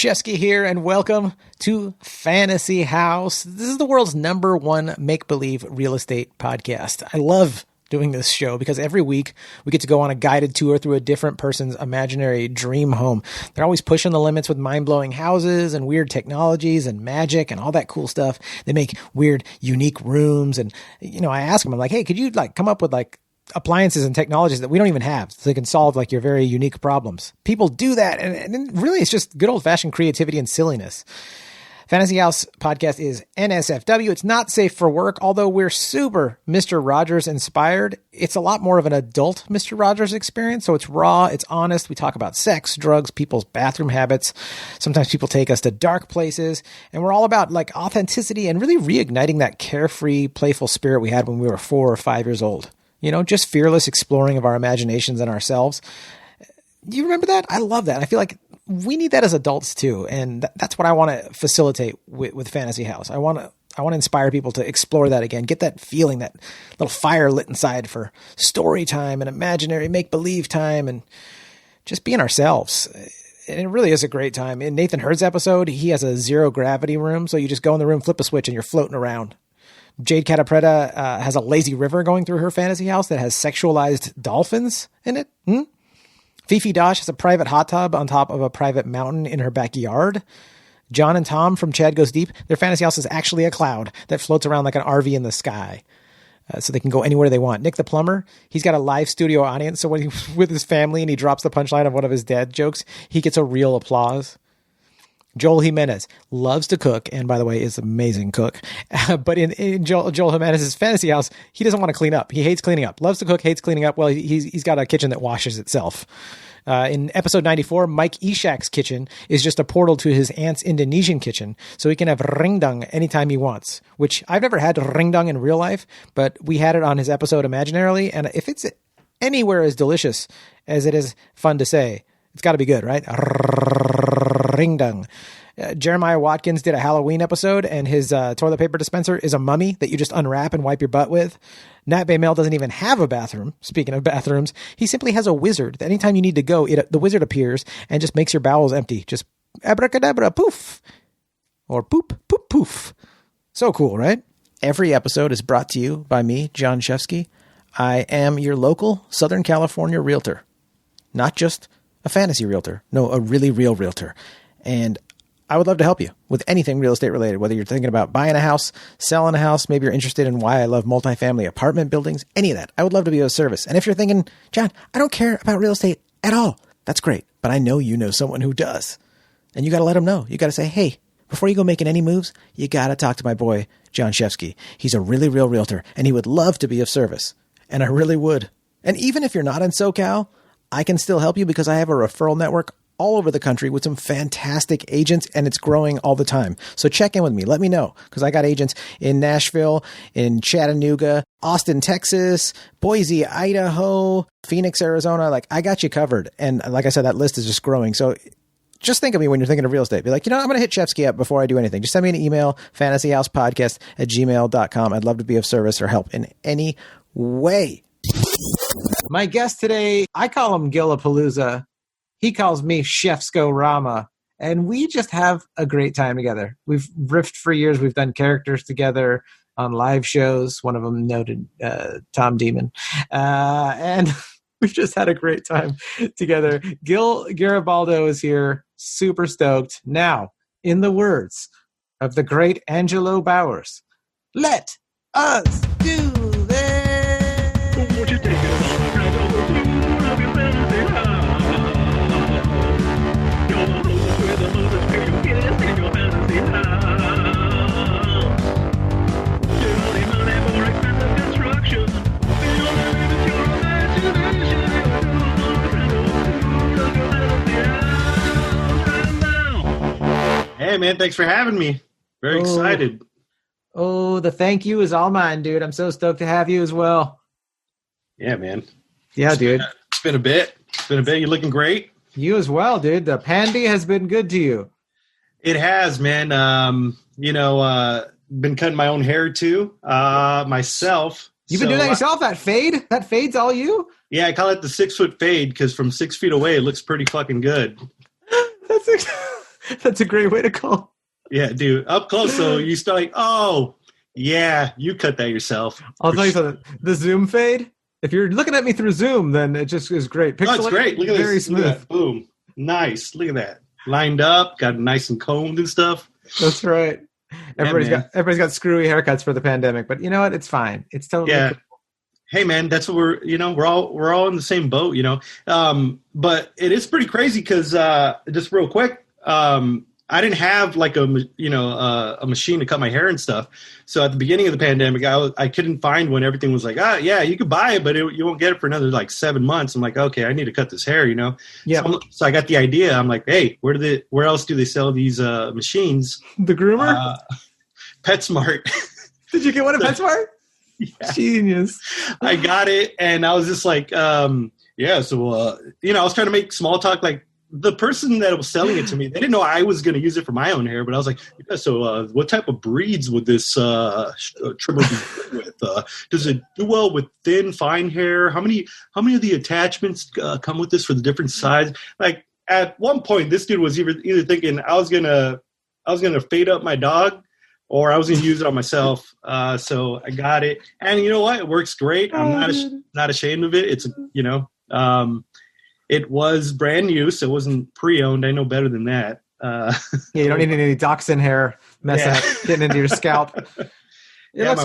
Shefsky here, and welcome to Fantasy House. This is the world's #1 make-believe real estate podcast. I love doing this show because every week we get to go on a guided tour through a different person's imaginary dream home. They're always pushing the limits with mind-blowing houses and weird technologies and magic and all that cool stuff. They make weird, unique rooms. And, I ask them, I'm like, hey, could you come up with appliances and technologies that we don't even have so they can solve your very unique problems? People do that. And really it's just good old fashioned creativity and silliness. Fantasy House podcast is NSFW. It's not safe for work, although we're super Mr. Rogers inspired. It's a lot more of an adult Mr. Rogers experience. So it's raw, it's honest. We talk about sex, drugs, people's bathroom habits. Sometimes people take us to dark places, and we're all about authenticity and really reigniting that carefree, playful spirit we had when we were 4 or 5 years old. Just fearless exploring of our imaginations and ourselves. You remember that? I love that. I feel like we need that as adults too. And that's what I want to facilitate with Fantasy House. I want to inspire people to explore that again, get that feeling, that little fire lit inside for story time and imaginary make-believe time and just being ourselves. And it really is a great time. In Nathan Hurd's episode, he has a zero gravity room. So you just go in the room, flip a switch, and you're floating around. Jade Catapretta has a lazy river going through her fantasy house that has sexualized dolphins in it. Fifi Dosh has a private hot tub on top of a private mountain in her backyard. John and Tom from Chad Goes Deep, their fantasy house is actually a cloud that floats around like an RV in the sky. So they can go anywhere they want. Nick the plumber, he's got a live studio audience. So when he's with his family and he drops the punchline of one of his dad jokes, he gets a real applause. Joel Jimenez loves to cook, and by the way, is an amazing cook. But in Joel Jimenez's fantasy house, he doesn't want to clean up. He hates cleaning up. Loves to cook, hates cleaning up. Well, he's got a kitchen that washes itself. In episode 94, Mike Ishak's kitchen is just a portal to his aunt's Indonesian kitchen, so he can have ringdung anytime he wants, which I've never had ringdung in real life, but we had it on his episode imaginarily, and if it's anywhere as delicious as it is fun to say, it's got to be good, right? Ringdung. Jeremiah Watkins did a Halloween episode, and his toilet paper dispenser is a mummy that you just unwrap and wipe your butt with. Nat Baymel doesn't even have a bathroom. Speaking of bathrooms, he simply has a wizard that anytime you need to go, the wizard appears and just makes your bowels empty. Just abracadabra, poof. Or poop, poop, poof. So cool, right? Every episode is brought to you by me, Jon Shefsky. I am your local Southern California realtor. Not just a fantasy realtor. No, a really real realtor. And I would love to help you with anything real estate related, whether you're thinking about buying a house, selling a house, maybe you're interested in why I love multifamily apartment buildings, any of that. I would love to be of service. And if you're thinking, John, I don't care about real estate at all, that's great. But I know you know someone who does. And you got to let them know. You got to say, hey, before you go making any moves, you got to talk to my boy, Jon Shefsky. He's a really real realtor, and he would love to be of service. And I really would. And even if you're not in SoCal, I can still help you because I have a referral network all over the country with some fantastic agents, and it's growing all the time. So check in with me. Let me know, because I got agents in Nashville, in Chattanooga, Austin, Texas, Boise, Idaho, Phoenix, Arizona. I got you covered. And like I said, that list is just growing. So just think of me when you're thinking of real estate. Be like, I'm going to hit Shefsky up before I do anything. Just send me an email, fantasyhousepodcast@gmail.com. I'd love to be of service or help in any way. My guest today, I call him Gilapalooza. He calls me Chefsko Rama. And we just have a great time together. We've riffed for years. We've done characters together on live shows. One of them noted Tom Demon. And we've just had a great time together. Gil Garibaldo is here. Super stoked. Now, in the words of the great Angelo Bowers, let us do this. Hey, man, thanks for having me. Very excited. Oh, the thank you is all mine, dude. I'm so stoked to have you as well. Yeah, man. Yeah, dude. It's been a bit. You're looking great. You as well, dude. The pandy has been good to you. It has, man. Been cutting my own hair, too, myself. You've been doing that yourself? That fade? That fade's all you? Yeah, I call it the 6 foot fade because from 6 feet away, it looks pretty fucking good. That's a great way to call. Yeah, dude. Up close, so you start like, oh, yeah, you cut that yourself. I'll tell you something. The zoom fade, if you're looking at me through Zoom, then it just is great. Oh, it's great. Look at very this. smooth. Look at that. Boom. Nice. Look at that. Lined up, got nice and combed and stuff. That's right. Everybody's got screwy haircuts for the pandemic, but you know what? It's fine. It's totally yeah. Cool. Hey man, that's what we're all in the same boat, but it is pretty crazy because just real quick, I didn't have like a machine to cut my hair and stuff. So at the beginning of the pandemic, I couldn't find when everything was like, yeah, you could buy it, but you won't get it for another like 7 months. I'm like, okay, I need to cut this hair, Yeah. So I got the idea. I'm like, hey, where else do they sell these machines? The groomer? PetSmart. Did you get one at PetSmart? Yeah. Genius. I got it, and I was just like, yeah. So I was trying to make small talk, like. The person that was selling it to me, they didn't know I was going to use it for my own hair, but I was like, yeah, so what type of breeds would this trimmer be with? Does it do well with thin, fine hair? How many of the attachments come with this for the different size? Like at one point, this dude was either thinking I was gonna fade up my dog, or I was going to use it on myself. So I got it, and you know what? It works great. I'm not ashamed of it. It's It was brand new, so it wasn't pre-owned. I know better than that. Yeah, you don't need any dachshund hair getting into your scalp. Yeah, my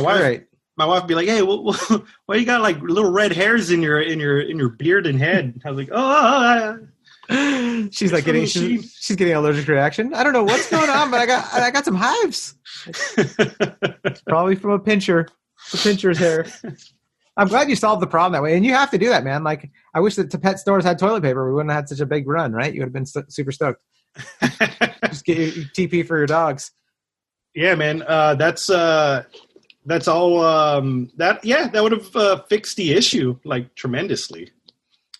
wife would be like, "Hey, why you got like little red hairs in your beard and head?" I was like, "Oh." She's like she's getting an allergic reaction. I don't know what's going on, but I got some hives. It's probably from a pincher. The pincher's hair. I'm glad you solved the problem that way. And you have to do that, man. Like, I wish that the pet stores had toilet paper. We wouldn't have had such a big run, right? You would have been super stoked. Just get your TP for your dogs. Yeah, man. That's all. That would have fixed the issue like tremendously.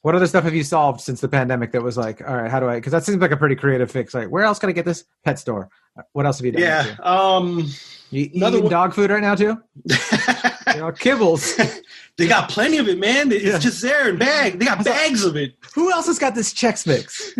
What other stuff have you solved since the pandemic that was like, all right, how do I, because that seems like a pretty creative fix. Like, where else can I get this? Pet store. What else have you done? Yeah. You eating dog food right now too? Kibbles. They got plenty of it, man. It's just there in bag. They got bags of it. Who else has got this Chex Mix?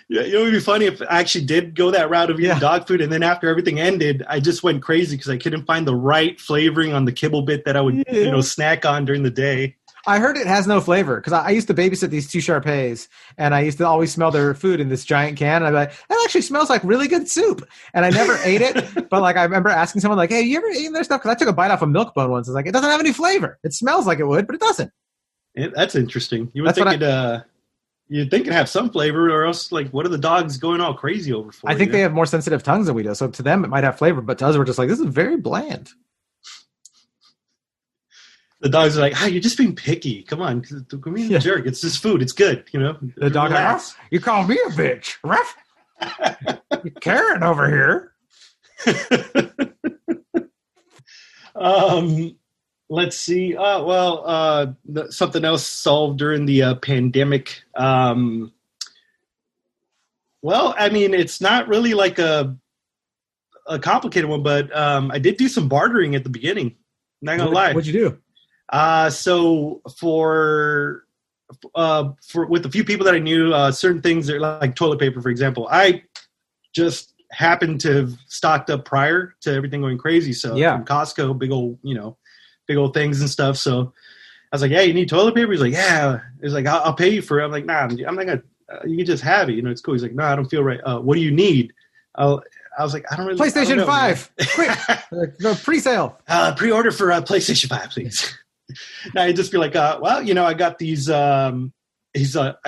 Yeah, it would be funny if I actually did go that route of eating dog food, and then after everything ended, I just went crazy because I couldn't find the right flavoring on the kibble bit that I would, snack on during the day. I heard it has no flavor because I used to babysit these two Shar-Peis, and I used to always smell their food in this giant can. And I'd be like, that actually smells like really good soup. And I never ate it, but like I remember asking someone like, hey, you ever eaten their stuff? Because I took a bite off a milk bone once. I was like, it doesn't have any flavor. It smells like it would, but it doesn't. That's interesting. You would think you'd think it'd have some flavor, or else like, what are the dogs going all crazy over for? I think they have more sensitive tongues than we do. So to them, it might have flavor, but to us, we're just like, this is very bland. The dogs are like, you're just being picky. Come on, jerk. It's just food. It's good, The dog, you call me a bitch. Ruff. You're Karen over here. Let's see. Something else solved during the pandemic. Well, I mean, it's not really like a complicated one, but I did do some bartering at the beginning. Not gonna lie. What'd you do? So for with a few people that I knew, certain things are like toilet paper, for example, I just happened to have stocked up prior to everything going crazy. So from Costco, big old things and stuff. So I was like, yeah, you need toilet paper? He's like, yeah. He's like, I'll pay you for it. I'm like, nah, I'm not gonna, you can just have it. It's cool. He's like, no, I don't feel right. What do you need? I was like, I don't really. PlayStation 5. Quick. No, pre-sale. Pre-order for PlayStation 5, please. Now I'd just be like, I got these. I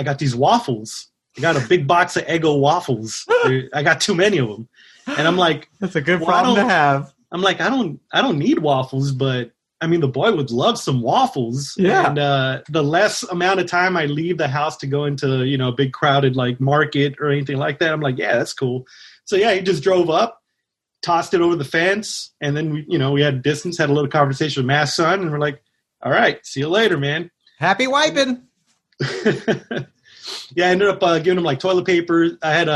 got these waffles. I got a big box of Eggo waffles. I got too many of them, and I'm like, that's a good problem to have. I'm like, I don't need waffles, but I mean, the boy would love some waffles. Yeah. And the less amount of time I leave the house to go into a big crowded like market or anything like that, I'm like, yeah, that's cool. So yeah, he just drove up, tossed it over the fence, and then we had distance, had a little conversation with masks on, and we're like, all right, see you later, man. Happy wiping. Yeah, I ended up giving him like toilet paper. I had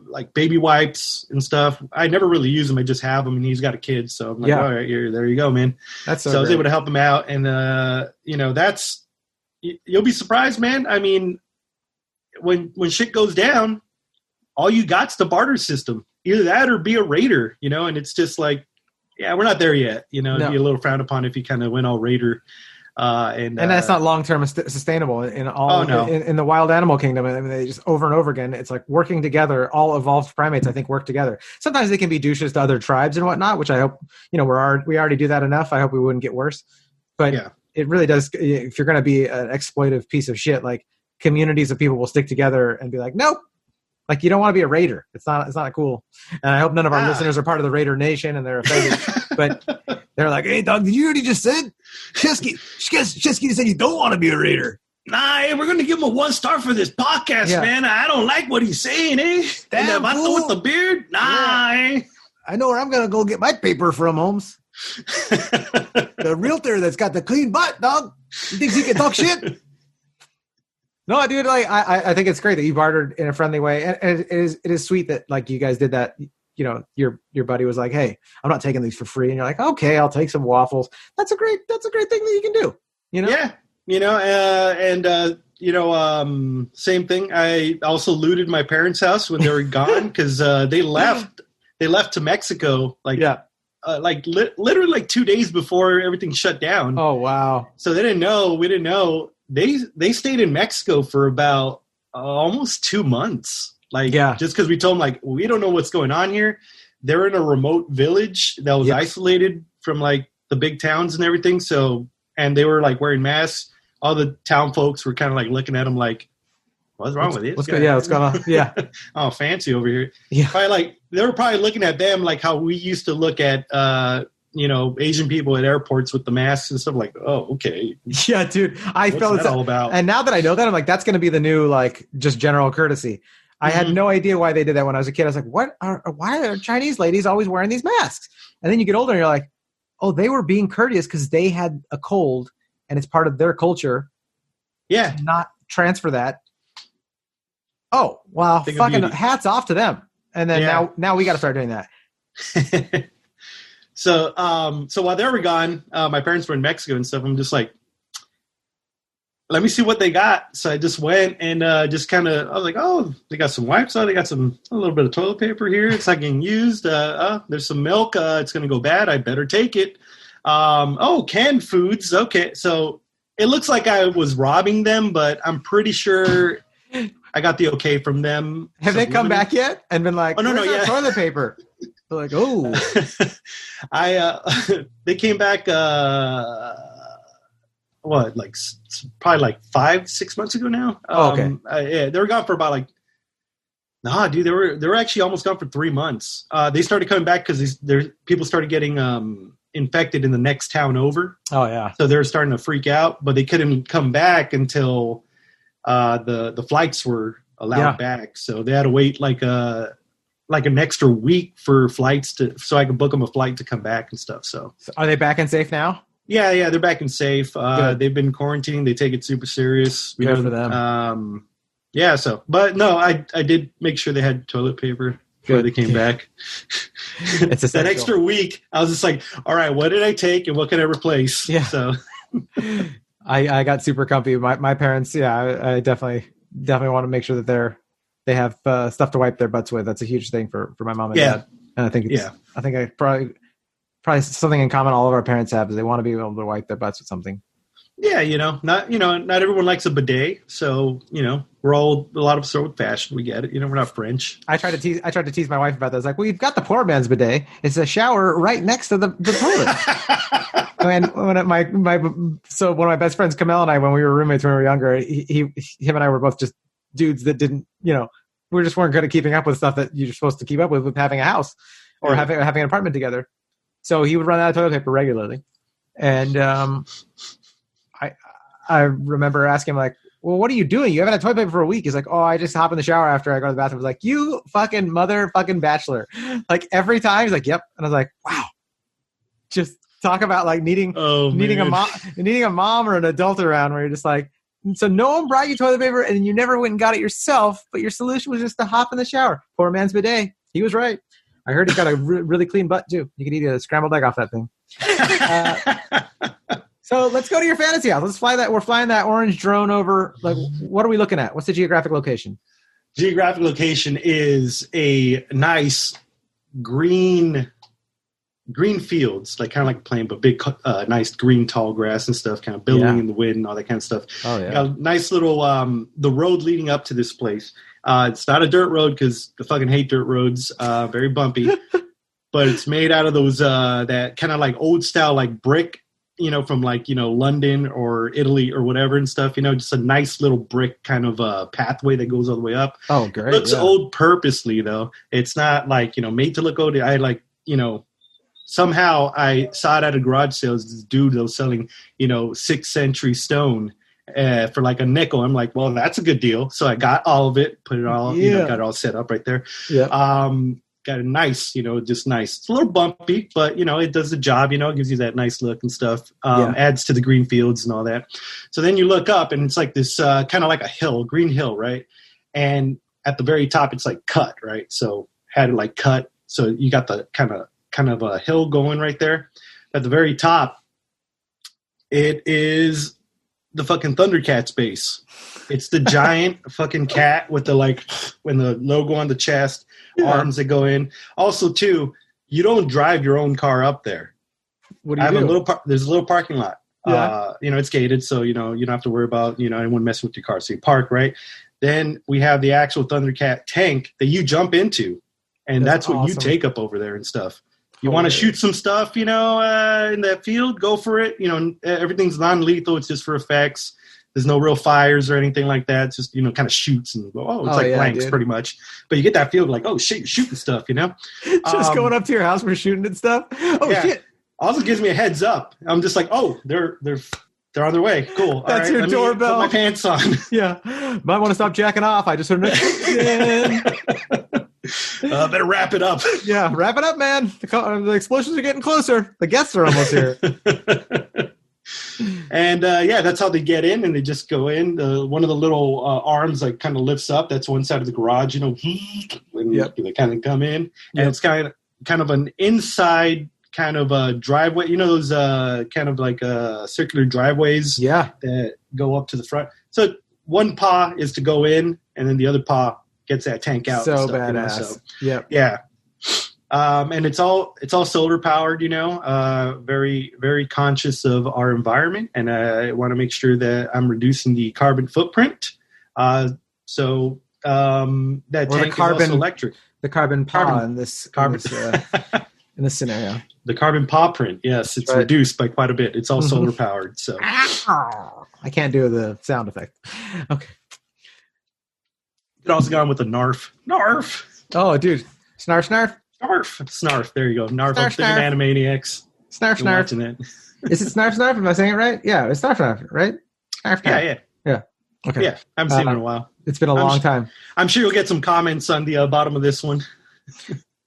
like baby wipes and stuff. I never really use them. I just have them, and he's got a kid, so I'm like, all right, there you go, man. That's so I was able to help him out, and that's you'll be surprised, man. I mean, when shit goes down, all you got's the barter system. Either that or be a raider, and it's just like, yeah, we're not there yet. No. It'd be a little frowned upon if you kind of went all raider. And that's not long-term sustainable in all in the wild animal kingdom. I mean, they just over and over again, it's like working together. All evolved primates, I think, work together. Sometimes they can be douches to other tribes and whatnot, which I hope, we already do that enough. I hope we wouldn't get worse. But it really does. If you're going to be an exploitive piece of shit, like communities of people will stick together and be like, nope. Like, you don't want to be a raider. It's not cool. And I hope none of our listeners are part of the Raider Nation and they're offended. But they're like, hey, dog, did you already just said? Shefsky said you don't want to be a raider. Nah, we're going to give him a 1 star for this podcast, man. I don't like what he's saying, eh? Damn, and the with the beard? Nah, eh? I know where I'm going to go get my paper from, Holmes. The realtor that's got the clean butt, dog. He thinks he can talk shit. No, dude, like I think it's great that you bartered in a friendly way, and it is sweet that like you guys did that. Your buddy was like, "Hey, I'm not taking these for free," and you're like, "Okay, I'll take some waffles." That's a great thing that you can do. Yeah, same thing. I also looted my parents' house when they were gone because they left. They left to Mexico, literally like 2 days before everything shut down. Oh wow! So they didn't know. We didn't know. They stayed in Mexico for about almost 2 months. Just because we told them, like, we don't know what's going on here. They're in a remote village that was isolated from, like, the big towns and everything. So, and they were, like, wearing masks. All the town folks were kind of, like, looking at them like, what's wrong with this guy? What's going on? Yeah. Oh, fancy over here. Yeah. They were probably looking at them like how we used to look at Asian people at airports with the masks and stuff, like, oh, okay. Yeah, dude. I felt it's all about. And now that I know that, I'm like, that's going to be the new, like, just general courtesy. I had no idea why they did that when I was a kid. I was like, why are Chinese ladies always wearing these masks? And then you get older and you're like, oh, they were being courteous because they had a cold and it's part of their culture. Yeah. To not transfer that. Oh, wow. Fucking hats off to them. And then now we got to start doing that. So while they were gone, my parents were in Mexico and stuff. I'm just like, let me see what they got. So I just went and I was like, oh, they got some wipes. Oh, they got a little bit of toilet paper here. It's not getting used. There's some milk. It's going to go bad. I better take it. Canned foods. Okay. So it looks like I was robbing them, but I'm pretty sure I got the okay from them. Have they come back yet and been like, toilet paper? They're like, oh. They came back, probably like 5-6 months ago now. Okay. They were gone for about they were actually almost gone for 3 months. They started coming back because people started getting infected in the next town over. Oh yeah. So they were starting to freak out, but they couldn't come back until the flights were allowed back. So they had to wait like an extra week for flights so I could book them a flight to come back and stuff. So are they back and safe now? Yeah, they're back and safe. They've been quarantined. They take it super serious. Good for them. But no, I did make sure they had toilet paper before they came back. It's essential. That extra week, I was just like, all right, what did I take and what can I replace? Yeah. So I got super comfy. My parents, I definitely want to make sure that they have stuff to wipe their butts with. That's a huge thing for my mom and dad. And I think I probably something in common all of our parents have is they want to be able to wipe their butts with something. Yeah, not everyone likes a bidet, so we're all a lot of us are old fashioned. We get it, we're not French. I tried to tease my wife about that. I was like, well, you've got the poor man's bidet. It's a shower right next to the toilet. And one of my best friends, Kamel, and I, when we were roommates when we were younger, him and I were both just dudes that didn't, we just weren't good at keeping up with stuff that you're supposed to keep up with having a house or having an apartment together. So he would run out of toilet paper regularly. And I remember asking him, like, well, what are you doing? You haven't had toilet paper for a week. He's like, oh, I just hop in the shower after I go to the bathroom. I was like, you fucking motherfucking bachelor. Like every time he's like, yep. And I was like, wow. Just talk about like needing a mom or an adult around where you're just like, so no one brought you toilet paper and you never went and got it yourself, but your solution was just to hop in the shower. Poor man's bidet. He was right. I heard he's got a really clean butt too. You can eat a scrambled egg off that thing. So let's go to your fantasy house. Let's fly that. We're flying that orange drone over. Like, what are we looking at? What's the geographic location? Geographic location is a nice green fields, like kind of like a plane, but big, nice green tall grass and stuff, kind of billowing in the wind and all that kind of stuff. Oh yeah. Got a nice little the road leading up to this place. It's not a dirt road because I fucking hate dirt roads. Very bumpy, but it's made out of those that kind of like old style like brick. From like, London or Italy or whatever and stuff, just a nice little brick kind of pathway that goes all the way up. Oh, great. It looks old purposely, though. It's not like, made to look old. I like, somehow I saw it at a garage sale. This dude that was selling, 6th century stone for like a nickel. I'm like, well, that's a good deal. So I got all of it, put it all, got it all set up right there. Yeah. Got a nice, just nice. It's a little bumpy, but, it does the job, it gives you that nice look and stuff. Adds to the green fields and all that. So then you look up and it's like this kind of like a hill, green hill, right? And at the very top, it's like cut, right? So had it like cut. So you got the kind of a hill going right there. At the very top, it is the fucking Thundercats base. It's the giant fucking cat with the when the logo on the chest, arms that go in. Also, too, you don't drive your own car up there. What do you do? There's a little parking lot. Yeah. It's gated, so you don't have to worry about anyone messing with your car. So you park right. Then we have the actual Thundercat tank that you jump into, and that's what awesome. You take up over there and stuff. You want to shoot some stuff, in that field, go for it. Everything's non-lethal. It's just for effects. There's no real fires or anything like that. It's just, kind of shoots and go, it's blanks pretty much. But you get that feel like, oh, shit, you're shooting stuff, Just going up to your house for shooting and stuff? Oh, shit. Also gives me a heads up. I'm just like, oh, they're on their way. Cool. That's your doorbell. Put my pants on. Yeah. Might want to stop jacking off. I just heard better wrap it up. Yeah, wrap it up, man. The explosions are getting closer. The guests are almost here. And that's how they get in, and they just go in. One of the little arms kind of lifts up. That's one side of the garage, and they kind of come in, and it's kind of an inside kind of a driveway. Those kind of like circular driveways, that go up to the front. So one paw is to go in, and then the other paw gets that tank out. So badass. Yeah. And it's all solar powered, very, very conscious of our environment. And I want to make sure that I'm reducing the carbon footprint. That tank is also electric. The carbon paw in this scenario. The carbon paw print. Yes. It's reduced by quite a bit. It's all solar powered. So I can't do the sound effect. Okay. It also got on with the Narf. Narf. Oh, dude. Snarf, snarf. Snarf. There you go. Narf. Snarf, I'm thinking Animaniacs. Snarf, snarf. Is it snarf, snarf? Am I saying it right? Yeah, it's snarf, snarf, right? Snarf, snarf. Yeah. Okay. Yeah, I haven't seen it in a while. It's been a long time. I'm sure you'll get some comments on the bottom of this one.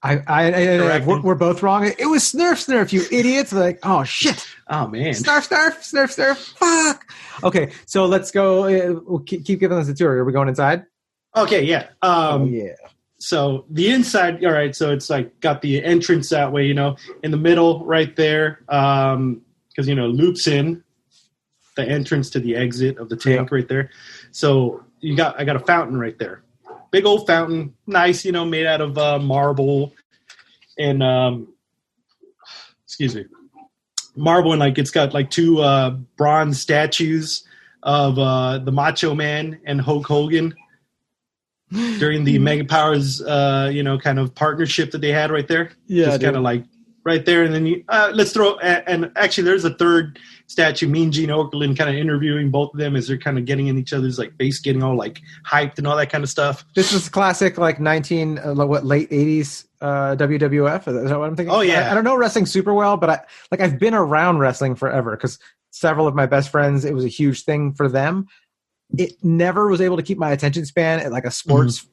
We're both wrong. It was snurf, snurf, you idiots. Like, oh, shit. Oh, man. Snarf, snarf, snurf, snurf. Fuck. Okay, so let's go. We'll keep giving us a tour. Are we going inside? Okay, yeah. So the inside, all right, so it's like got the entrance that way, in the middle right there, because, loops in the entrance to the exit of the tank right there. So I got a fountain right there. Big old fountain, nice, made out of marble and, marble, and it's got two bronze statues of the Macho Man and Hulk Hogan during the Mega Powers, kind of partnership that they had right there. Yeah, just kind of right there. And then let's throw, and actually there's a third statue, Mean Gene Okerlund, kind of interviewing both of them as they're kind of getting in each other's face, getting all hyped and all that kind of stuff. This was classic, late 80s WWF. Is that what I'm thinking? Oh yeah. I don't know wrestling super well, but I've been around wrestling forever because several of my best friends, it was a huge thing for them. It never was able to keep my attention span at a sports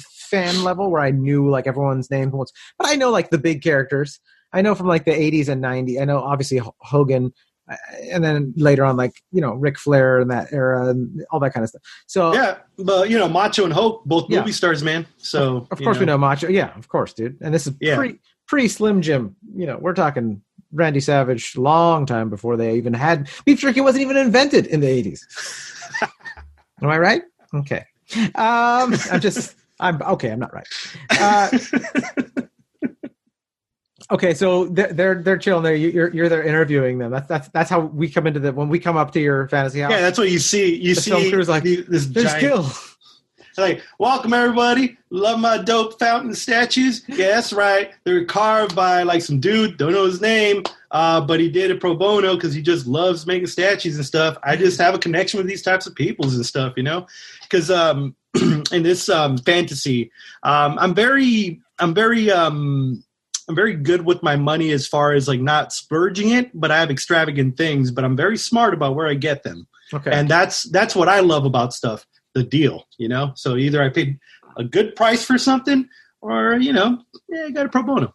fan level where I knew everyone's name. But I know the big characters. I know from the 80s and 90s. I know obviously Hogan, and then later on Ric Flair in that era and all that kind of stuff. So yeah, but Macho and Hulk, both movie stars, man. So of course we know Macho. Yeah, of course, dude. And this is pre Slim Jim. We're talking Randy Savage long time before they even had beef jerky. Wasn't even invented in the 80s. Am I right? Okay. I'm not right. Okay, so they're chilling there. You're there interviewing them. That's how we come into when we come up to your fantasy house. Yeah, that's what you see. You see film crew's like, this there's giant. Gil. It's like, welcome everybody. Love my dope fountain statues. Yeah, that's right. They're carved by like some dude. Don't know his name, but he did it pro bono because he just loves making statues and stuff. I just have a connection with these types of peoples and stuff, because in this fantasy, I'm very good with my money as far as like not splurging it, but I have extravagant things, but I'm very smart about where I get them. Okay. And that's what I love about stuff, the deal, So either I paid a good price for something or, I got a pro bono,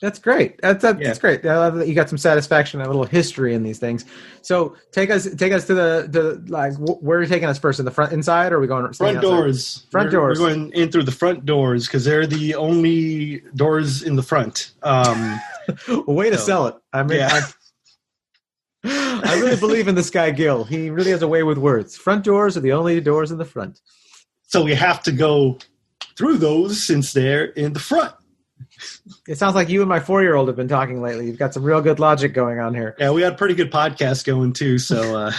That's great. That's great. I love that you got some satisfaction and a little history in these things. So take us to the like where are you taking us first? In the front inside or are we going front doors? Doors. We're going in through the front doors because they're the only doors in the front. Way to sell it. I mean, yeah. I really believe in this guy Gil. He really has a way with words. Front doors are the only doors in the front. So we have to go through those since they're in the front. It sounds like you and my 4-year-old have been talking lately. You've got some real good logic going on here. Yeah, we had a pretty good podcast going too. So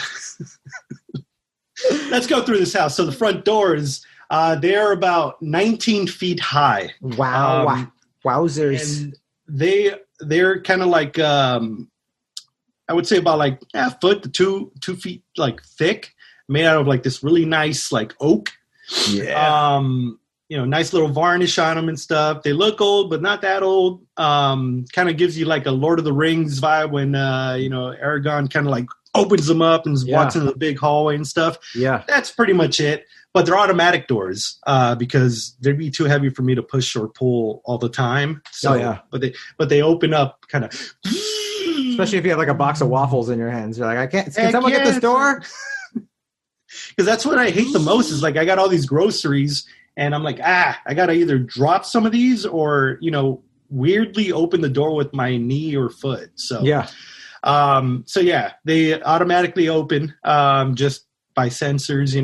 let's go through this house. So the front doors, they're about 19 feet high. Wow. Wowzers. And they're kind of like, I would say about like a foot to 2 feet like thick, made out of like this really nice like oak. Yeah. Nice little varnish on them and stuff. They look old, but not that old. Kind of gives you like a Lord of the Rings vibe when, Aragorn kind of like opens them up and walks into the big hallway and stuff. Yeah. That's pretty much it. But they're automatic doors because they'd be too heavy for me to push or pull all the time. So, but they open up kind of. Especially if you have like a box of waffles in your hands. You're like, can someone get this door? Because that's what I hate the most is like I got all these groceries and I'm like, I got to either drop some of these or, weirdly open the door with my knee or foot. So, they automatically open just by sensors,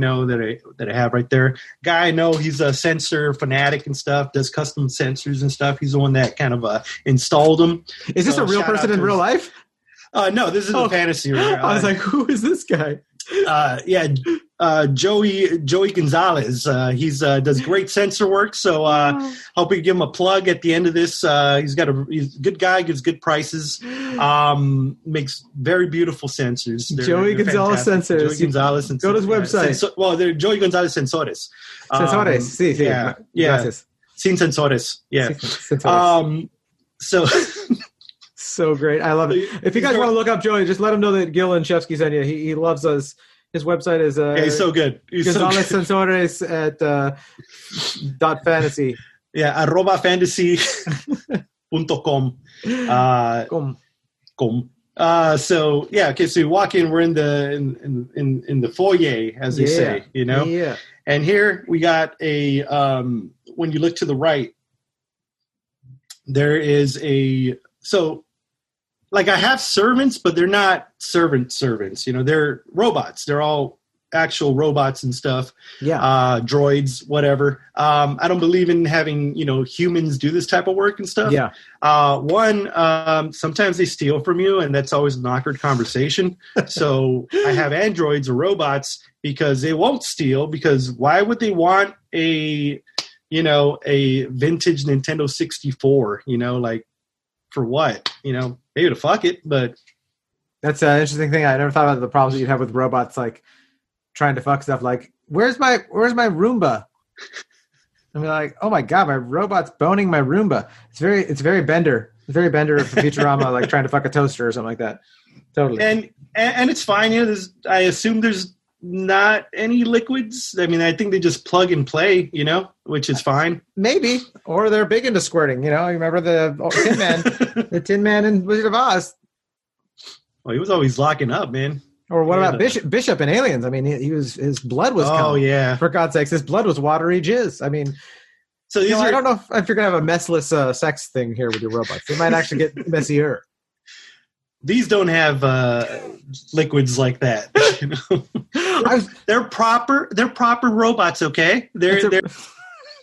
that I have right there. Guy I know, he's a sensor fanatic and stuff, does custom sensors and stuff. He's the one that kind of installed them. Is this a real person in real life? No, this is a fantasy. I was like, who is this guy? Joey Gonzalez. He's does great sensor work. So hope we can give him a plug at the end of this. He's a good guy, gives good prices. Makes very beautiful sensors. Joey Gonzalez Sensors. Joey Gonzalez Sensors. Go to his website. They're Joey Gonzalez Sensores. Sensores. Sí. Yeah. Gracias. Sin sensores. Yeah. Sensores. So great. I love it. If you guys want to look up Joey, just let him know that Gil and Shefsky sent you. He loves us. His website is he's so good. Gonzalez Sensores at .fantasy. Yeah, @fantasy.com. So you walk in, we're in the foyer, as they say, Yeah. And here we got a when you look to the right, there is like I have servants, but they're not servants. They're robots. They're all actual robots and stuff. Yeah. Droids, whatever. I don't believe in having, humans do this type of work and stuff. Yeah. Sometimes they steal from you, and that's always an awkward conversation. So I have androids or robots because they won't steal, because why would they want a vintage Nintendo 64, like for what, maybe to fuck it, but that's an interesting thing. I never thought about the problems that you'd have with robots, like trying to fuck stuff. Like, where's my Roomba? I'm like, oh my God, my robot's boning my Roomba. It's very Bender. It's very Bender for Futurama, like trying to fuck a toaster or something like that. Totally. And it's fine. I assume there's not any liquids. I mean, I think they just plug and play, which is fine. Maybe. Or they're big into squirting, You remember the Tin Man, the Tin Man in Wizard of Oz. Well, he was always locking up, man. Or what about Bishop in Aliens? I mean, his blood was coming. Oh, yeah. For God's sakes, his blood was watery jizz. I mean, so I don't know if you're going to have a messless sex thing here with your robots. They might actually get messier. These don't have liquids like that. You know? They're proper robots. Okay, they're.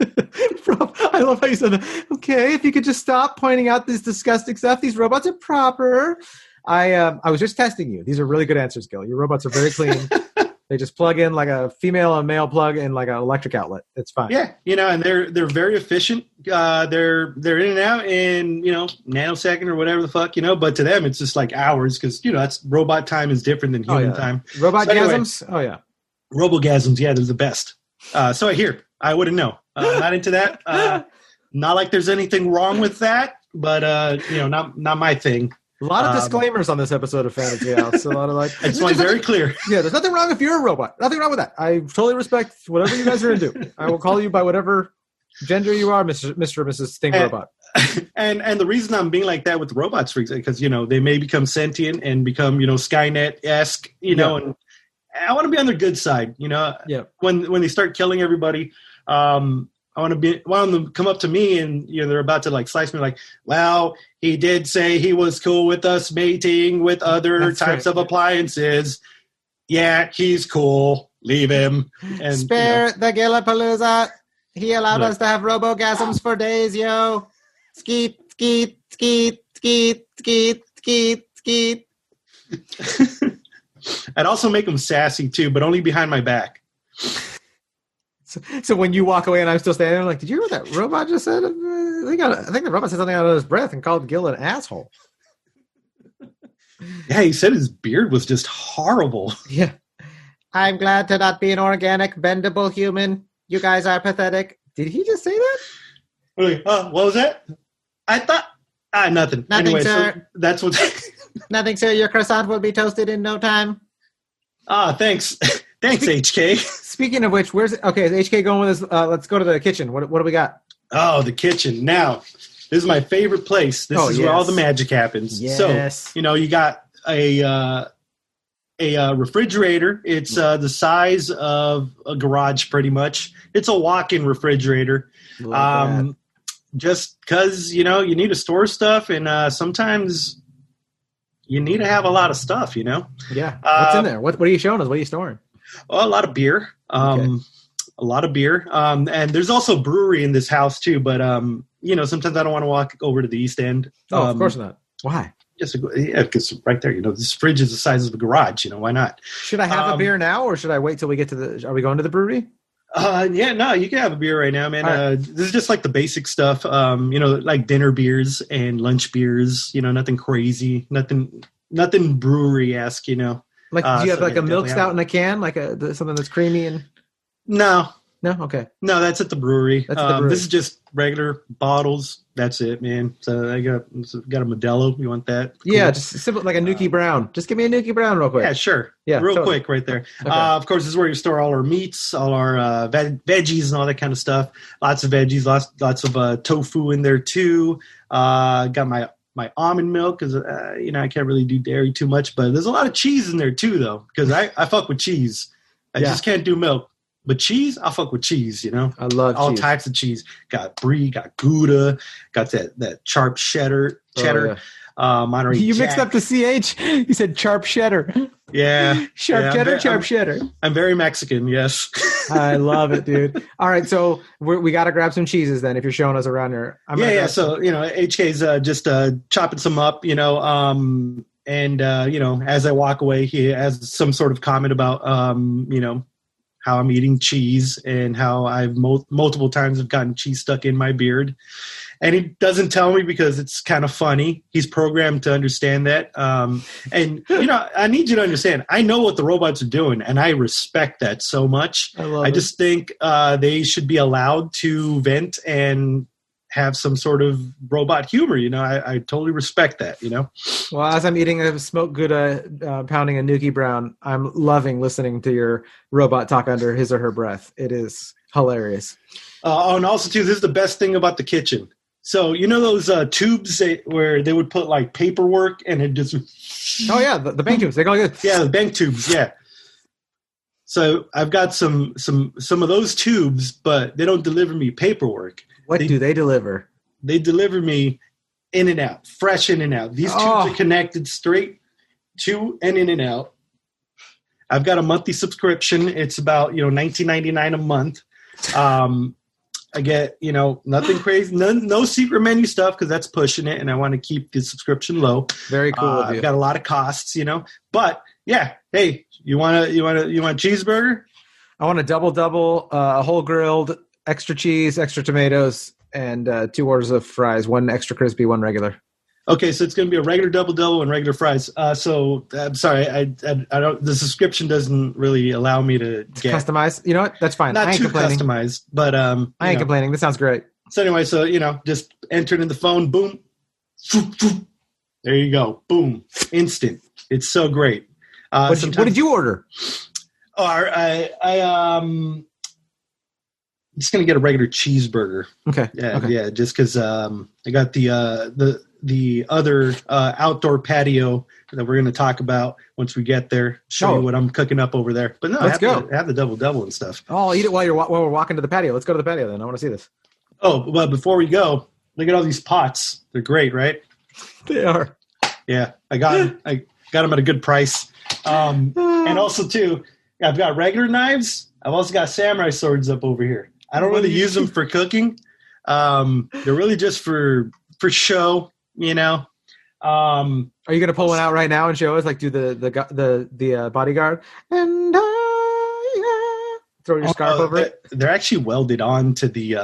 I love how you said that. Okay, if you could just stop pointing out this disgusting stuff. These robots are proper. I was just testing you. These are really good answers, Gil. Your robots are very clean. They just plug in like a female and male plug in like an electric outlet. It's fine. Yeah, you know, and they're very efficient. They're in and out in, you know, nanosecond or whatever the fuck, you know. But to them, it's just like hours because, you know, that's robot time is different than human time. Robotgasms? Anyway, Robogasms, yeah, they're the best. So I hear. I wouldn't know. Not into that. Not like there's anything wrong with that, but you know, not my thing. A lot of disclaimers on this episode of Fantasy House. A lot of like, I just want very clear. Yeah, there's nothing wrong if you're a robot. Nothing wrong with that. I totally respect whatever you guys are into. I will call you by whatever gender you are, Mr. or Mrs. Thing Robot. And the reason I'm being like that with robots, for example, because, you know, they may become sentient and become, you know, Skynet-esque, you know, and I want to be on their good side, you know. Yeah. When they start killing everybody, I want them to come up to me and, you know, they're about to like slice me like, well, he did say he was cool with us mating with other types of appliances. Yeah, he's cool. Leave him. And spare the Gilapalooza. He allowed us to have robogasms for days, yo. Skeet, skeet, skeet, skeet, skeet, skeet, skeet. I'd also make them sassy too, but only behind my back. So when you walk away and I'm still standing there, I'm like, did you hear what that robot just said? I think the robot said something out of his breath and called Gil an asshole. Yeah, he said his beard was just horrible. Yeah. I'm glad to not be an organic, bendable human. You guys are pathetic. Did he just say that? What was that? I thought... nothing. Nothing, anyway, sir. So that's what... Nothing, sir. Your croissant will be toasted in no time. Thanks. Thanks, HK. Speaking of which, where's okay? Is HK going with us? Let's go to the kitchen. What do we got? Oh, the kitchen. Now, this is my favorite place. This is where all the magic happens. Yes. So, you know, you got a refrigerator. It's the size of a garage, pretty much. It's a walk-in refrigerator. Just because, you know, you need to store stuff, and sometimes you need to have a lot of stuff, you know? Yeah. What's in there? What are you showing us? What are you storing? Oh, a lot of beer. A lot of beer. And there's also brewery in this house too, but you know, sometimes I don't want to walk over to the East End. Of course not. Why? Just because right there, you know, this fridge is the size of a garage, you know, why not? Should I have a beer now, or should I wait till we get to are we going to the brewery? Yeah, no, you can have a beer right now, man. Right. This is just like the basic stuff, you know, like dinner beers and lunch beers, you know, nothing crazy, nothing brewery-esque, you know. Like, do you have like a milk stout in a can, like something that's creamy and? No, okay. No, that's at the brewery. That's at the brewery. This is just regular bottles. That's it, man. So I got a Modelo. You want that? Cool. Yeah, just simple like a Nuki Brown. Just give me a Nuki Brown real quick. Yeah, sure. Yeah, real quick, right there. Okay. Of course, this is where you store all our meats, all our veggies, and all that kind of stuff. Lots of veggies, lots of tofu in there too. Got my almond milk because you know, I can't really do dairy too much, but there's a lot of cheese in there too, though, because I fuck with cheese. I just can't do milk. But cheese, I fuck with cheese, you know? I love all cheese. Types of cheese. Got brie, got Gouda, got that sharp cheddar. Monterey You Jack. mixed up the CH. You said sharp cheddar. Yeah. Sharp cheddar. I'm very Mexican, yes. I love it, dude. All right, so we got to grab some cheeses then if you're showing us around here. So, you know, HK's just chopping some up, you know, and, you know, as I walk away, he has some sort of comment about, you know, how I'm eating cheese and how I've multiple times have gotten cheese stuck in my beard. And he doesn't tell me because it's kind of funny. He's programmed to understand that. And, you know, I need you to understand, I know what the robots are doing, and I respect that so much. I just think they should be allowed to vent and have some sort of robot humor. You know, I totally respect that, you know? Well, as I'm eating a smoked Gouda, pounding a Nuki Brown, I'm loving listening to your robot talk under his or her breath. It is hilarious. And also, too, this is the best thing about the kitchen. So, you know those tubes where they would put, like, paperwork and it just... Oh, yeah, the bank tubes. They go good. Yeah, the bank tubes, yeah. So I've got some of those tubes, but they don't deliver me paperwork. What do they deliver? They deliver me In and Out, fresh In and Out. These tubes are connected straight to an In and Out. I've got a monthly subscription. It's about $19.99 a month. I get nothing crazy, no secret menu stuff because that's pushing it, and I want to keep the subscription low. Very cool. I've got a lot of costs, But yeah, hey, you want a cheeseburger? I want a double, a whole grilled, extra cheese, extra tomatoes, and 2 orders of fries. 1 extra crispy, 1 regular. Okay, so it's going to be a regular double and regular fries. So I'm sorry, I don't. The subscription doesn't really allow me to get customize. You know what? That's fine. Not too customized, but I ain't complaining. This sounds great. So anyway, just enter it in the phone. Boom, there you go. Boom, instant. It's so great. What did you order? I'm just gonna get a regular cheeseburger. Okay. Yeah. Just because I got the other outdoor patio that we're gonna talk about once we get there. Show you what I'm cooking up over there. But no, let's go. Have the double and stuff. Oh, I'll eat it while we're walking to the patio. Let's go to the patio then. I want to see this. Oh, well, before we go, look at all these pots. They're great, right? They are. Yeah, I got them at a good price. And also too, I've got regular knives. I've also got samurai swords up over here. I don't really use them for cooking. They're really just for show, Are you gonna pull one out right now and show us? Like, do the bodyguard and throw your scarf over it? They're actually welded on to the.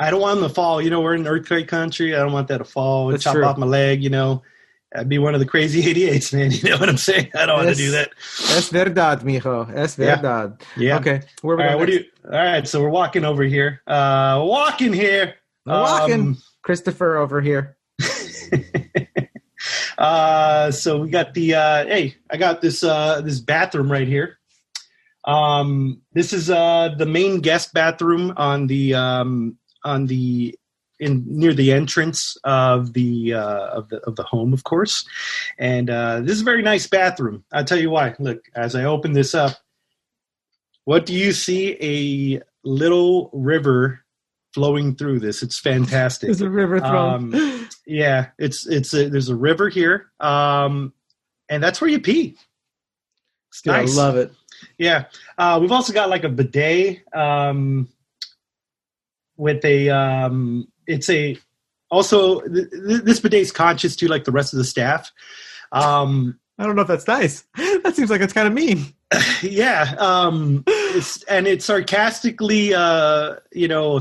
I don't want them to fall. We're in earthquake country. I don't want that to fall and chop off my leg. I'd be one of the crazy 88s, man. You know what I'm saying? I don't want to do that. Es verdad, mijo. Es verdad. Yeah. Okay. Where we going? All right. So we're walking over here. Walking here. Christopher over here. So we got the. Hey, I got this bathroom right here. This is the main guest bathroom near the entrance of the home, of course. And this is a very nice bathroom. I'll tell you why. Look, as I open this up, what do you see? A little river flowing through this. It's fantastic. There's a river flowing. Yeah, there's a river here, and that's where you pee. It's nice. I love it. Yeah, we've also got like a bidet with a. This bidet is conscious too, like the rest of the staff. I don't know if that's nice. That seems like it's kind of mean. Yeah. It sarcastically,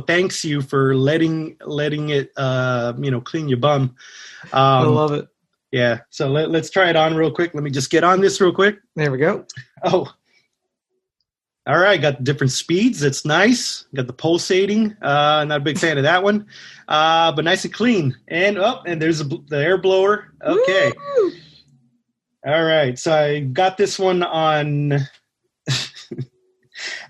thanks you for letting it, clean your bum. I love it. Yeah. So let's try it on real quick. Let me just get on this real quick. There we go. Oh, all right. Got the different speeds. That's nice. Got the pulsating. Not a big fan of that one. But nice and clean. And there's the air blower. Okay. Woo! All right. So I got this one on.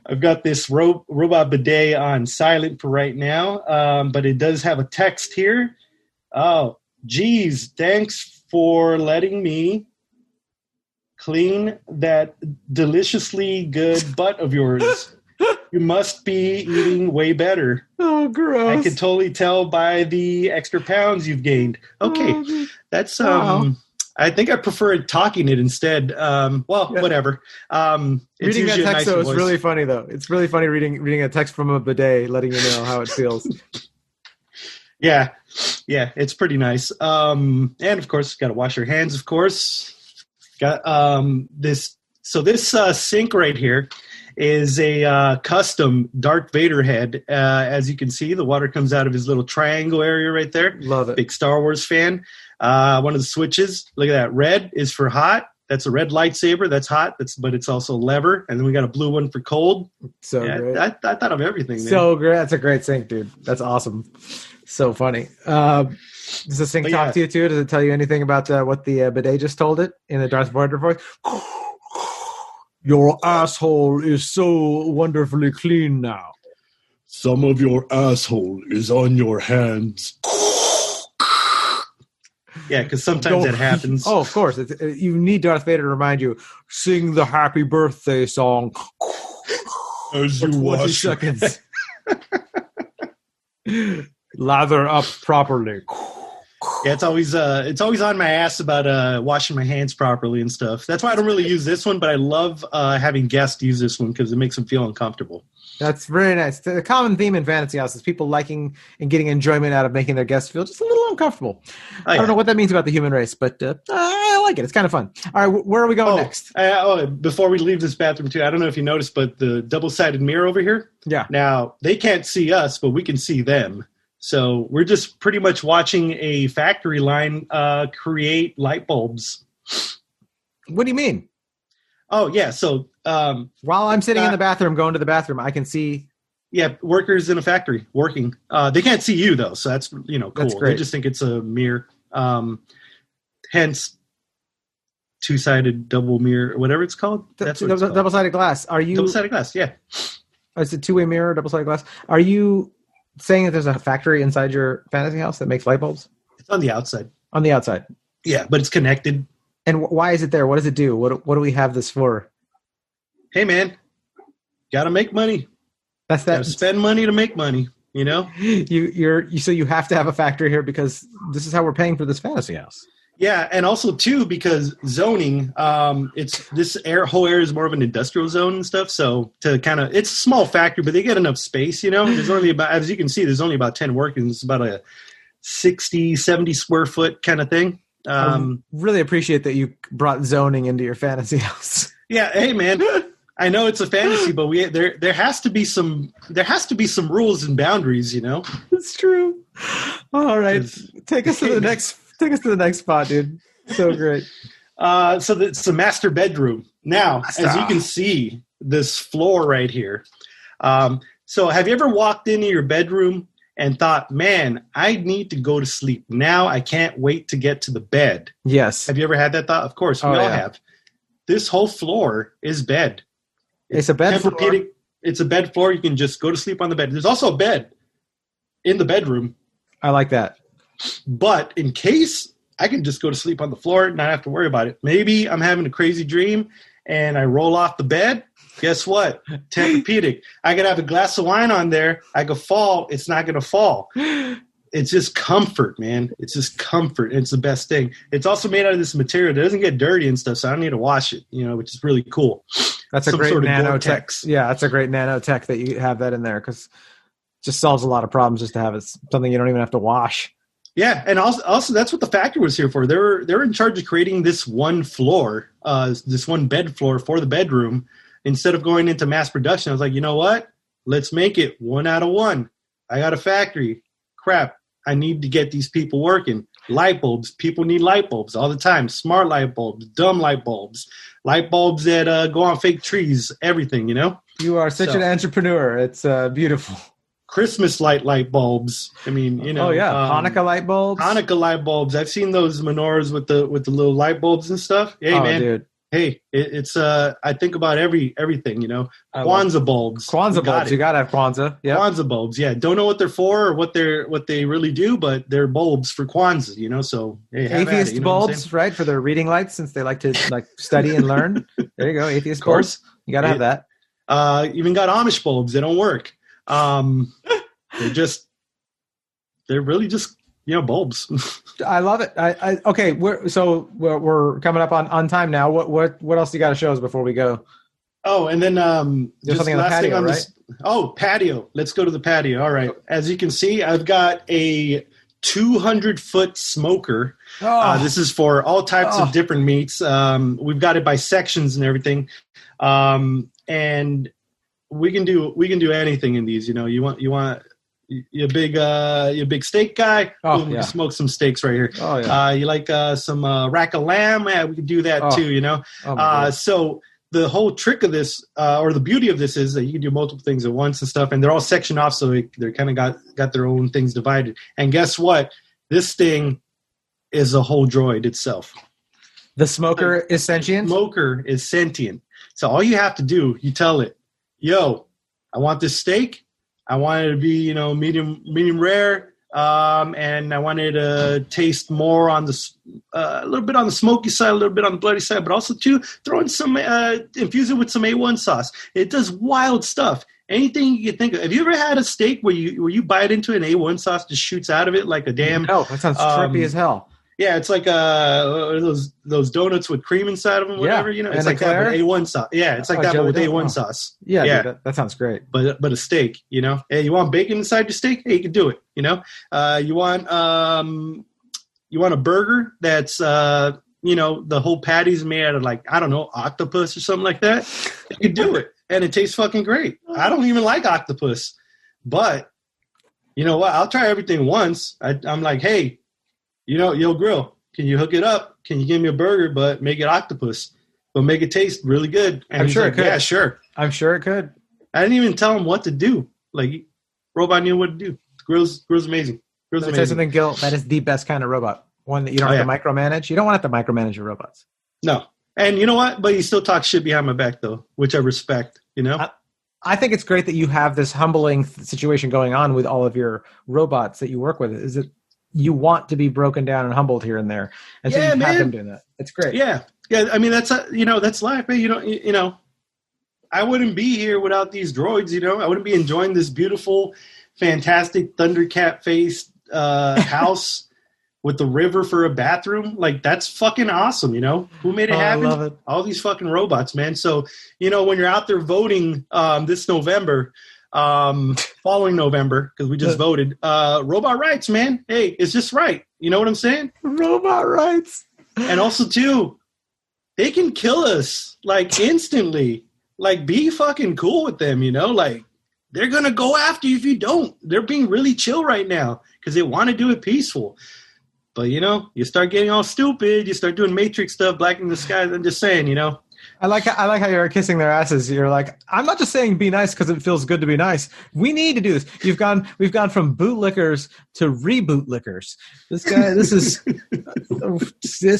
I've got this robot bidet on silent for right now. But it does have a text here. Oh, geez. Thanks for letting me clean that deliciously good butt of yours. You must be eating way better. Oh, gross. I can totally tell by the extra pounds you've gained. Okay. That's wow. I think I prefer talking it instead. Whatever. Reading that text though is really funny though. It's really funny reading a text from a bidet letting you know how it feels. Yeah, it's pretty nice. And of course, got to wash your hands. Of course, got this. So this sink right here is a custom Darth Vader head. As you can see, the water comes out of his little triangle area right there. Love it. Big Star Wars fan. One of the switches. Look at that. Red is for hot. That's a red lightsaber. That's hot. But it's also a lever. And then we got a blue one for cold. So great. I thought of everything. Man. So great. That's a great sink, dude. That's awesome. So funny. Does the sink talk to you too? Does it tell you anything about what the bidet just told it in the Darth Vader voice? Your asshole is so wonderfully clean now. Some of your asshole is on your hands. Yeah, because sometimes it happens. Oh, of course. You need Darth Vader to remind you, sing the happy birthday song. As you wash 20 seconds. Lather up properly. Yeah, it's always on my ass about washing my hands properly and stuff. That's why I don't really use this one, but I love having guests use this one because it makes them feel uncomfortable. That's very nice. The common theme in Fantasy House is people liking and getting enjoyment out of making their guests feel just a little uncomfortable. I don't know what that means about the human race, but I like it. It's kind of fun. All right, where are we going next? Before we leave this bathroom, too, I don't know if you noticed, but the double-sided mirror over here? Yeah. Now, they can't see us, but we can see them. So we're just pretty much watching a factory line create light bulbs. What do you mean? Oh, yeah. So while I'm sitting in the bathroom, going to the bathroom, I can see. Yeah, workers in a factory working. They can't see you, though. So that's, cool. That's great. They just think it's a mirror. Hence, two-sided double mirror, whatever it's called. That's what it's called. Double-sided glass. Are you double-sided glass? Yeah. It's a two-way mirror, double-sided glass. Are you saying that there's a factory inside your fantasy house that makes light bulbs? It's on the outside. On the outside. Yeah, but it's connected. And why is it there? What does it do? What do we have this for? Hey, man, gotta make money. That's that. Gotta spend money to make money. So you have to have a factory here because this is how we're paying for this fantasy house. Yeah, and also too because zoning, it's this whole area is more of an industrial zone and stuff. So it's a small factory, but they get enough space. There's only about, as you can see, there's only about 10 workers. It's about a 60, 70 square foot kind of thing. I really appreciate that you brought zoning into your fantasy house. Yeah, hey man, I know it's a fantasy, but there has to be some rules and boundaries. It's true. All right, take us to the next spot, dude. So great. So it's the master bedroom. Now, as you can see, this floor right here. So have you ever walked into your bedroom and thought, man, I need to go to sleep now. I can't wait to get to the bed. Yes. Have you ever had that thought? Of course, we all have. This whole floor is bed. It's a bed floor. It's a bed floor. You can just go to sleep on the bed. There's also a bed in the bedroom. I like that. But in case I can just go to sleep on the floor and not have to worry about it. Maybe I'm having a crazy dream and I roll off the bed. Guess what? Tempur-Pedic. I could have a glass of wine on there. I could fall. It's not going to fall. It's just comfort, man. It's just comfort. It's the best thing. It's also made out of this material that doesn't get dirty and stuff, so I don't need to wash it, which is really cool. That's a great nanotech. Yeah, that's a great nanotech that you have that in there because it just solves a lot of problems just to have it something you don't even have to wash. Yeah, and also that's what the factory was here for. They're in charge of creating this one floor, this one bed floor for the bedroom. Instead of going into mass production, I was like, you know what? Let's make it 1 out of 1. I got a factory. Crap. I need to get these people working. Light bulbs. People need light bulbs all the time. Smart light bulbs, dumb light bulbs that go on fake trees, everything, You are such an entrepreneur. It's beautiful. Christmas light bulbs. I mean, Oh, yeah. Hanukkah light bulbs. Hanukkah light bulbs. I've seen those menorahs with the little light bulbs and stuff. Hey, man. Dude. Hey, it's I think about everything, Kwanzaa bulbs. Kwanzaa bulbs. You gotta have Kwanzaa. Yeah. Kwanzaa bulbs. Yeah. Don't know what they're for or what they really do, but they're bulbs for Kwanzaa, So hey, atheist bulbs, right? For their reading lights, since they like to study and learn. There you go. Atheist bulbs. You gotta have that. Even got Amish bulbs. They don't work. They're really just bulbs. I love it. Okay. We're coming up on time now. What else you got to show us before we go? Oh, and then there's something on the patio, right? Patio. Let's go to the patio. All right. As you can see, I've got a 200-foot smoker. This is for all types of different meats. We've got it by sections and everything, and we can do anything in these. You want. You're a big steak guy. We can smoke some steaks right here. Oh, yeah. You like some rack of lamb? Yeah, we can do that too. So the whole trick of this, or the beauty of this, is that you can do multiple things at once and stuff, and they're all sectioned off, so they're kind of got their own things divided. And guess what? This thing is a whole droid itself. The smoker is sentient. Smoker is sentient. So all you have to do, you tell it, "Yo, I want this steak. I want it to be, medium rare, and I want it to taste more on a little bit on the smoky side, a little bit on the bloody side, but also too throw in some, infuse it with some A1 sauce. It does wild stuff, anything you can think of. Have you ever had a steak where you bite into an A1 sauce just shoots out of it like a damn? No, that sounds trippy as hell. Yeah, it's like those donuts with cream inside of them, whatever. You know, it's like that with A1 sauce. Yeah, it's like that but with A1 sauce. Yeah. Dude, that sounds great. But a steak, you know. Hey, you want bacon inside your steak? Hey, you can do it. You know. You want a burger that's you know, the whole patty's made out of like, I don't know, octopus or something like that. You can do it, and it tastes fucking great. I don't even like octopus, but you know what? I'll try everything once. I'm like, hey. You know, Yo Grill, can you hook it up? Can you give me a burger, but make it octopus, but make it taste really good? And I'm sure it could. Yeah, sure. I'm sure it could. I didn't even tell him what to do. Like, robot knew what to do. Grill's amazing. Grill's amazing. Tell you something, Gil. That is the best kind of robot. One that you don't have to micromanage. You don't want to have to micromanage your robots. No. And you know what? But he still talks shit behind my back, though, which I respect, you know? I think it's great that you have this humbling situation going on with all of your robots that you work with. Is it you want to be broken down and humbled here and there, and so you have them doing that. It's great. Yeah. I mean, that's that's life, man. You know, I wouldn't be here without these droids. You know, I wouldn't be enjoying this beautiful, fantastic Thundercat faced house with the river for a bathroom. Like, that's fucking awesome. You know, who made it happen? I love it. All these fucking robots, man. So you know, when you're out there voting this November. Following November, because we just voted, robot rights, man. Hey, it's just right. You know what I'm saying? Robot rights. And also too, they can kill us like instantly. Like, be fucking cool with them, you know? Like, they're gonna go after you if you don't. They're being really chill right now because they want to do it peaceful. But you know, you start getting all stupid, you start doing Matrix stuff, black in the sky. I'm just saying, you know. I like how you're kissing their asses. You're like, I'm not just saying be nice because it feels good to be nice. We need to do this. We've gone from bootlickers to reboot lickers. This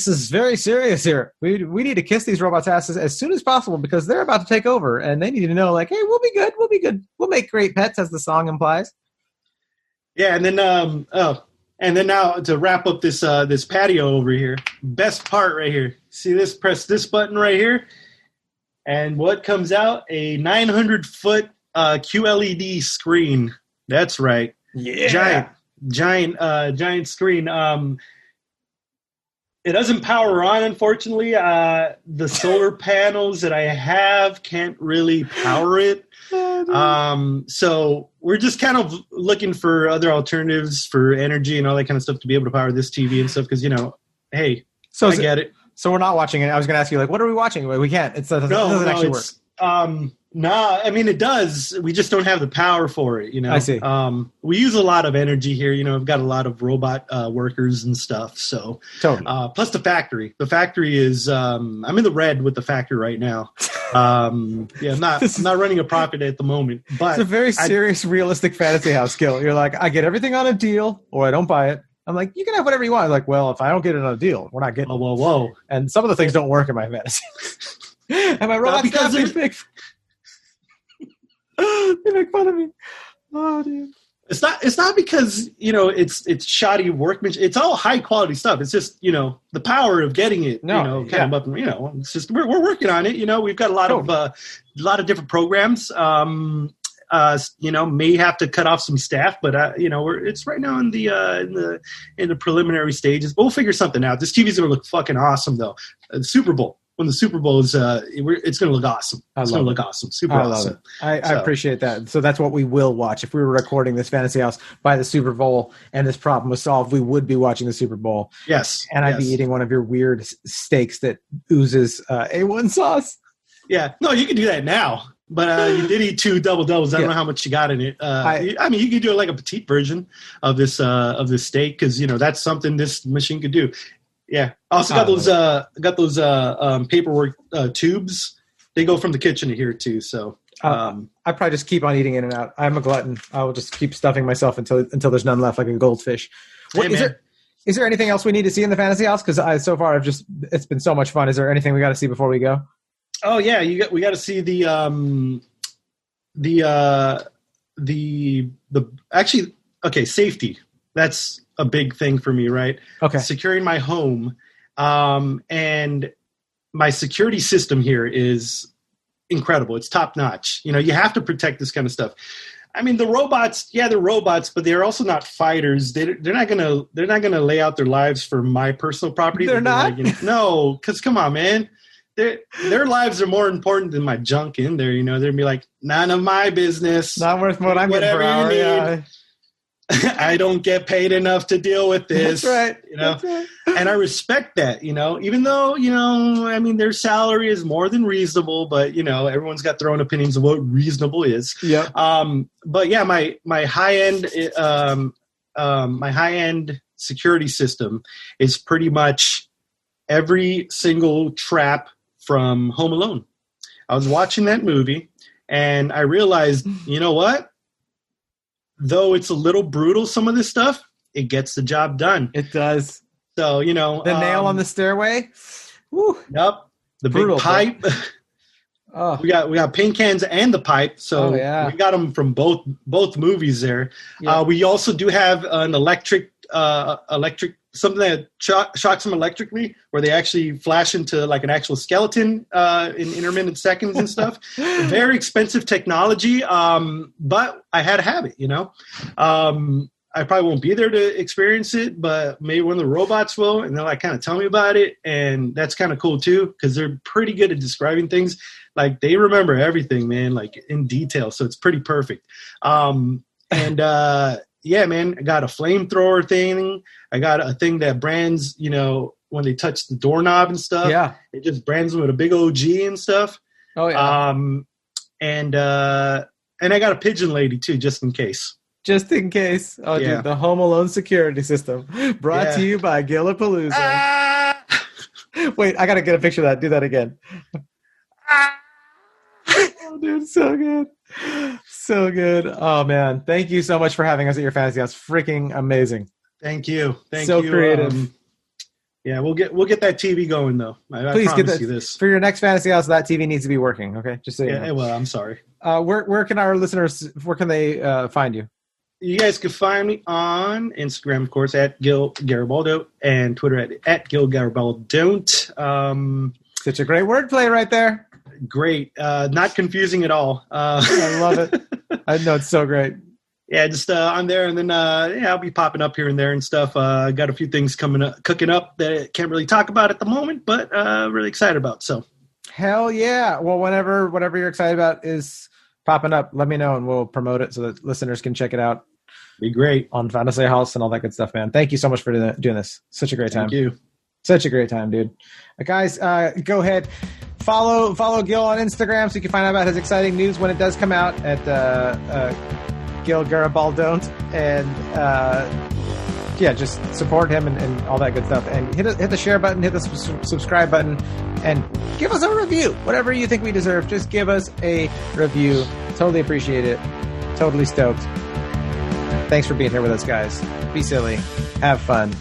is very serious here. We need to kiss these robots' asses as soon as possible because they're about to take over, and they need to know, like, hey, we'll be good. We'll be good. We'll make great pets, as the song implies. Yeah, and then now to wrap up this this patio over here, best part right here. See this? Press this button right here, and what comes out? A 900-foot QLED screen. That's right. Yeah. Giant screen. It doesn't power on, unfortunately. The solar panels that I have can't really power it. So we're just kind of looking for other alternatives for energy and all that kind of stuff to be able to power this TV and stuff. Because, you know, hey, I get it. So we're not watching it. I was going to ask you, like, what are we watching? We can't. It doesn't actually work. Nah, I mean, it does. We just don't have the power for it, you know. I see. We use a lot of energy here. You know, we've got a lot of robot workers and stuff. So, totally. Plus the factory. The factory is. I'm in the red with the factory right now. I'm not running a profit at the moment. But it's a very serious, realistic fantasy house, Gil. You're like, I get everything on a deal, or I don't buy it. I'm like, you can have whatever you want. I'm like, well, if I don't get it on a deal, we're not getting it. Whoa. And some of the things don't work in my fantasy. And my robots not big. They make fun of me. Oh, dude. It's not because, you know, it's shoddy workmanship. It's all high quality stuff. It's just, you know, the power of getting it, kind of up. You know, it's just we're working on it. You know, we've got a lot of different programs. You know, may have to cut off some staff, but you know, it's right now in the preliminary stages. But we'll figure something out. This TV's gonna look fucking awesome, though. The Super Bowl. When the Super Bowl is, it's going to look awesome. It's going to look awesome. Super awesome. I appreciate that. So that's what we will watch. If we were recording this Fantasy House by the Super Bowl and this problem was solved, we would be watching the Super Bowl. Yes. And I'd be eating one of your weird steaks that oozes A1 sauce. Yeah. No, you can do that now. But you did eat 2 double-doubles. I don't know how much you got in it. I mean, you could do like a petite version of this steak because, you know, that's something this machine could do. Yeah. I also got those paperwork tubes. They go from the kitchen to here too. So I probably just keep on eating in and out. I'm a glutton. I will just keep stuffing myself until there's none left, like a goldfish. Is there anything else we need to see in the Fantasy House? Because so far it's been so much fun. Is there anything we got to see before we go? Oh yeah, we got to see the safety. That's a big thing for me, right? Okay. Securing my home. And my security system here incredible. It's top notch. You know, you have to protect this kind of stuff. I mean, the robots, yeah, they're robots, but they're also not fighters. They're not gonna lay out their lives for my personal property. They're not. Like, you know, no, because come on, man. Their lives are more important than my junk in there. You know, they'd be like, none of my business. Not worth what I'm getting per hour. Yeah. I don't get paid enough to deal with this. That's right. You know, That's right. And I respect that, you know, even though, you know, I mean, their salary is more than reasonable, but, you know, everyone's got their own opinions of what reasonable is. Yeah. But yeah, my high end security system is pretty much every single trap from Home Alone. I was watching that movie and I realized, you know what? Though it's a little brutal, some of this stuff, it gets the job done. It does. So, you know. The nail on the stairway? Woo. Yep. The brutal, big pipe. Oh. We got paint cans and the pipe. So we got them from both movies there. Yeah. We also do have an electric something that shocks them electrically, where they actually flash into like an actual skeleton in intermittent seconds and stuff. Very expensive technology, but I had to have it, you know. I probably won't be there to experience it, but maybe one of the robots will, and they'll like kind of tell me about it, and that's kind of cool too, because they're pretty good at describing things. Like they remember everything, man, like in detail, so it's pretty perfect. Yeah, man, I got a flamethrower thing. I got a thing that brands, you know, when they touch the doorknob and stuff. Yeah. It just brands them with a big OG and stuff. Oh, yeah. And I got a pigeon lady, too, just in case. Just in case. Oh, yeah. Dude, the Home Alone security system. Brought to you by GILAPALOOZA. Wait, I got to get a picture of that. Do that again. Oh, dude, so good. So good. Oh, man. Thank you so much for having us at your fantasy house. Freaking amazing. Thank you. So creative. Yeah, we'll get that TV going, though. Please get that. This. For your next fantasy house, that TV needs to be working, okay? Just so you know. Well, I'm sorry. Where can our listeners, where can they find you? You guys can find me on Instagram, of course, at Gil Garibaldo, and Twitter at Gil Garibaldo. Such a great wordplay right there. Great. Not confusing at all. I love it. I know, it's so great. Yeah, just on there, and then I'll be popping up here and there and stuff. Got a few things cooking up that I can't really talk about at the moment, but really excited about. So, hell yeah! Well, whatever you're excited about is popping up, let me know and we'll promote it so that listeners can check it out. Be great on Fantasy House and all that good stuff, man. Thank you so much for doing this. Such a great time. Thank you. Such a great time, dude. Guys, go ahead. Follow Gil on Instagram so you can find out about his exciting news when it does come out at Gil Garibaldo, and just support him and all that good stuff. And hit the share button, hit the subscribe button, and give us a review. Whatever you think we deserve, just give us a review. Totally appreciate it. Totally stoked. Thanks for being here with us, guys. Be silly. Have fun.